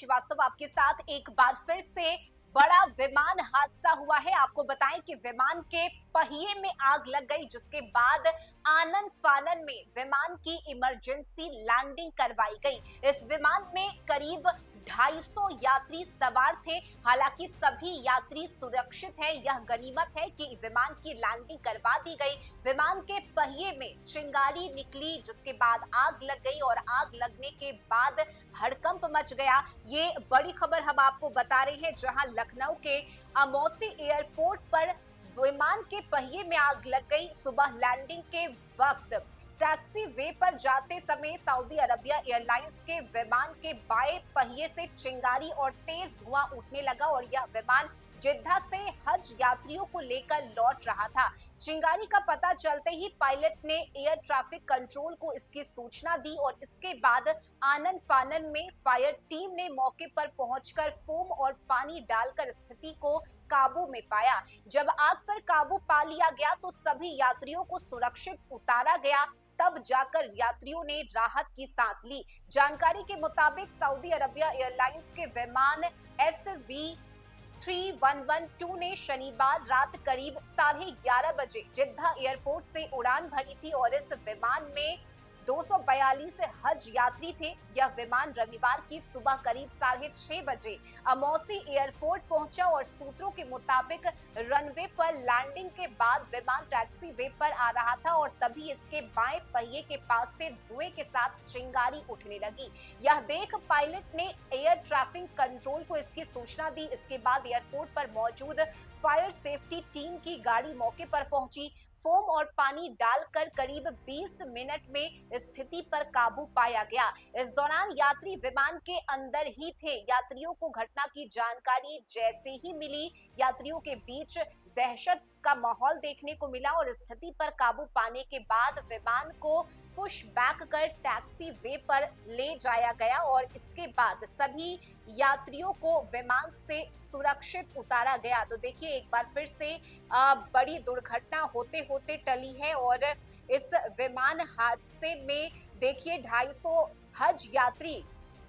श्रीवास्तव आपके साथ एक बार फिर से बड़ा विमान हादसा हुआ है। आपको बताएं कि विमान के पहिए में आग लग गई, जिसके बाद आनन फानन में विमान की इमरजेंसी लैंडिंग करवाई गई। इस विमान में करीब 250 यात्री सवार थे। हालांकि सभी यात्री सुरक्षित हैं। यह गनीमत है कि विमान की लैंडिंग करवा दी गई। विमान के पहिए में चिंगारी निकली, जिसके बाद आग लग गई और आग लगने के बाद हड़कंप मच गया। ये बड़ी खबर हम आपको बता रहे हैं, जहां लखनऊ के अमौसी एयरपोर्ट पर विमान के पहिए में आग लग गई। सुबह लैंडिंग के वक्त टैक्सी वे पर जाते समय सऊदी अरबिया एयरलाइंस के विमान के बाएं पहिए से चिंगारी और तेज धुआं उठने लगा और यह विमान जिद्दा से हज यात्रियों को लेकर लौट रहा था। चिंगारी का पता चलते ही पायलट ने एयर ट्रैफिक कंट्रोल को इसकी सूचना दी और इसके बाद आनन फानन में फायर टीम ने मौके पर पहुंचकर फोम और पानी डालकर स्थिति को काबू में पाया। जब आग पर काबू पा लिया गया तो सभी यात्रियों को सुरक्षित उतारा गया। तब जाकर यात्रियों ने राहत की सांस ली। जानकारी के मुताबिक सऊदी अरबिया एयरलाइंस के विमान SV3112 ने शनिवार रात करीब 11:30 बजे जिद्दा एयरपोर्ट से उड़ान भरी थी और इस विमान में 242 हज यात्री थे। यह विमान रविवार की सुबह करीब 6:30 बजे अमौसी एयरपोर्ट पहुंचा और सूत्रों के मुताबिक रनवे पर लैंडिंग के बाद विमान टैक्सी वे पर आ रहा था और तभी इसके बाएं पहिए के पास से धुएं के साथ चिंगारी उठने लगी। यह देख पायलट ने एयर ट्रैफिक कंट्रोल को इसकी सूचना दी। इसके बाद एयरपोर्ट पर मौजूद फायर सेफ्टी टीम की गाड़ी मौके पर पहुंची। फोम और पानी डालकर करीब 20 मिनट में स्थिति पर काबू पाया गया। इस दौरान यात्री विमान के अंदर ही थे। यात्रियों को घटना की जानकारी जैसे ही मिली, यात्रियों के बीच दहशत का माहौल देखने को मिला और स्थिति पर काबू पाने के बाद विमान को पुश बैक कर टैक्सी वे पर ले जाया गया और इसके बाद सभी यात्रियों को विमान से सुरक्षित उतारा गया। तो देखिए, एक बार फिर से बड़ी दुर्घटना होते होते टली है और इस विमान हादसे में देखिए 250 हज यात्री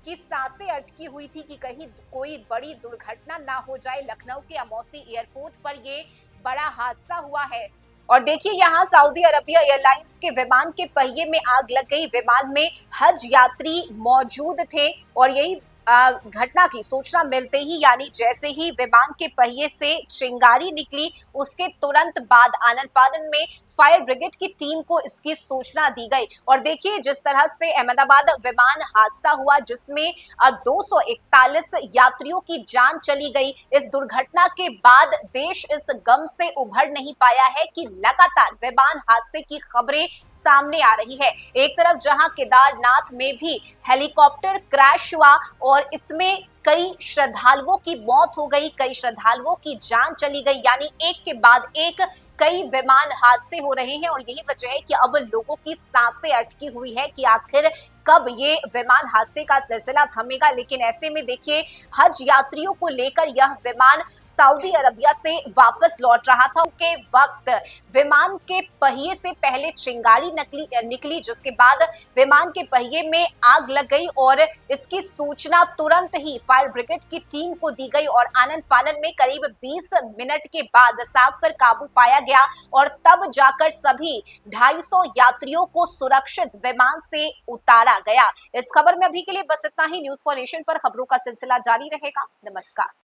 की सांसें अटकी हुई थी कि कहीं कोई बड़ी दुर्घटना ना हो जाए। लखनऊ के अमौसी एयरपोर्ट पर ये बड़ा हादसा हुआ है और देखिए यहाँ सऊदी अरबिया एयरलाइंस के विमान के पहिए में आग लग गई। विमान में हज यात्री मौजूद थे और यही घटना की सूचना मिलते ही, यानी जैसे ही विमान के पहिए से चिंगारी निकली, उसके तुरंत बाद आनन फानन में फायर ब्रिगेड की टीम को इसकी सूचना दी गई। और देखिए जिस तरह से अहमदाबाद विमान हादसा हुआ, जिसमें 241 यात्रियों की जान चली गई। इस दुर्घटना के बाद देश इस गम से उभर नहीं पाया है कि लगातार विमान हादसे की खबरें सामने आ रही है। एक तरफ जहां केदारनाथ में भी हेलीकॉप्टर क्रैश हुआ और इसमें कई श्रद्धालुओं की मौत हो गई, कई श्रद्धालुओं की जान चली गई, यानी एक के बाद एक कई विमान हादसे हो रहे हैं और यही वजह है कि अब लोगों की सांसें अटकी हुई है कि आखिर कब ये विमान हादसे का सिलसिला थमेगा। लेकिन ऐसे में देखिए हज यात्रियों को लेकर यह विमान सऊदी अरबिया से वापस लौट रहा था। के वक्त विमान के पहिए से पहले चिंगारी निकली, जिसके बाद विमान के पहिए में आग लग गई और इसकी सूचना तुरंत ही फायर ब्रिगेड की टीम को दी गई और आनन फानन में करीब 20 मिनट के बाद आग पर काबू पाया गया और तब जाकर सभी 250 यात्रियों को सुरक्षित विमान से उतारा गया। इस खबर में अभी के लिए बस इतना ही। न्यूज़4नेशन पर खबरों का सिलसिला जारी रहेगा। नमस्कार।